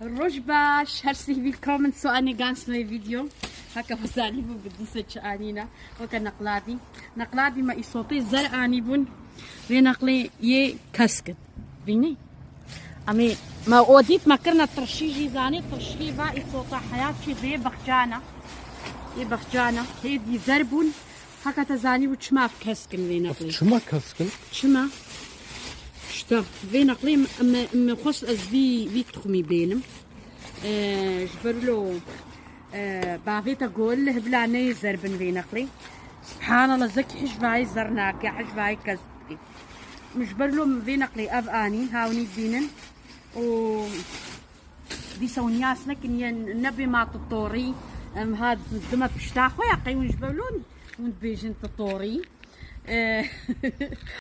Rojbash, herzlich willkommen zu einem ganz neuen Video. هكا فزاني بو بديسة شانينا وكا نقلادي ما يصوتي زرعاني بون بنقلي يه كسكت بيني أمي ما أوديت ما كرنا ترشيجي زاني ترشيبا يصوتا حياتي ذي بخجانا هي دي زربون هكا تزاني وشما في كسكن بنقلي شما كسكن شما شتا بنقلي ما خص في تخمي بينم جبرلو بافيتا قول له بلا نيزر بن بينقلي سبحان الله زكي حجباي زرناك يا حجباي كذبي مجبرلو بينقلي اب اني هاوني دينن و دي سونياس لكن النبي ما تطوري هاد دمت بشتاخو يا قي ونجبرلون ونبيجن تطوري